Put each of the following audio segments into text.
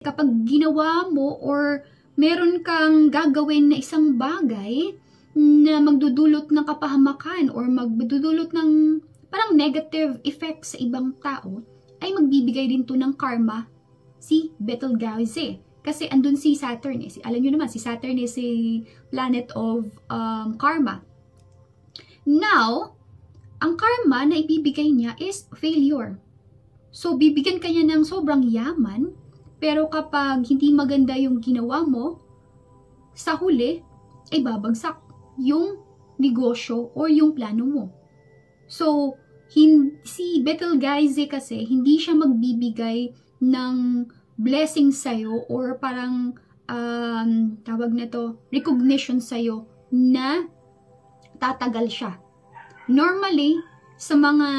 kapag ginawa mo or meron kang gagawin na isang bagay na magdudulot ng kapahamakan or magdudulot ng parang negative effect sa ibang tao, ay magbibigay din to ng karma si Betelgeuse. Kasi andun si Saturn eh. Alam nyo naman, si Saturn is a planet of karma. Now, ang karma na ibibigay niya is failure. So, bibigyan ka niya ng sobrang yaman, pero kapag hindi maganda yung ginawa mo, sa huli, ay babagsak yung negosyo or yung plano mo. So, si Betelgeuse kasi, hindi siya magbibigay ng blessing sa'yo or parang, tawag na to, recognition sa'yo na tatagal siya. Normally, sa mga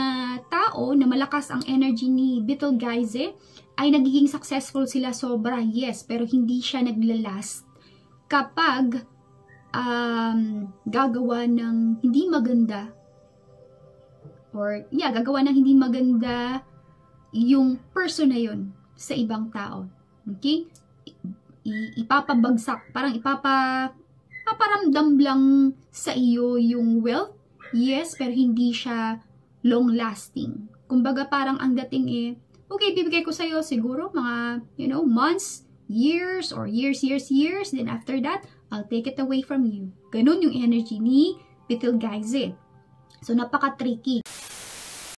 tao na malakas ang energy ni Betelgeuse, ay nagiging successful sila sobra, yes, pero hindi siya naglalast kapag gagawa ng hindi maganda or gagawa ng hindi maganda yung person na yun sa ibang tao. Okay? Ipapabagsak, parang ipaparamdam lang sa iyo yung wealth, yes, pero hindi siya long-lasting. Kumbaga parang ang dating okay, bibigay ko sa'yo siguro mga, months, years, or years, then after that, I'll take it away from you. Ganun yung energy ni Betelgeuse. So, napaka-tricky.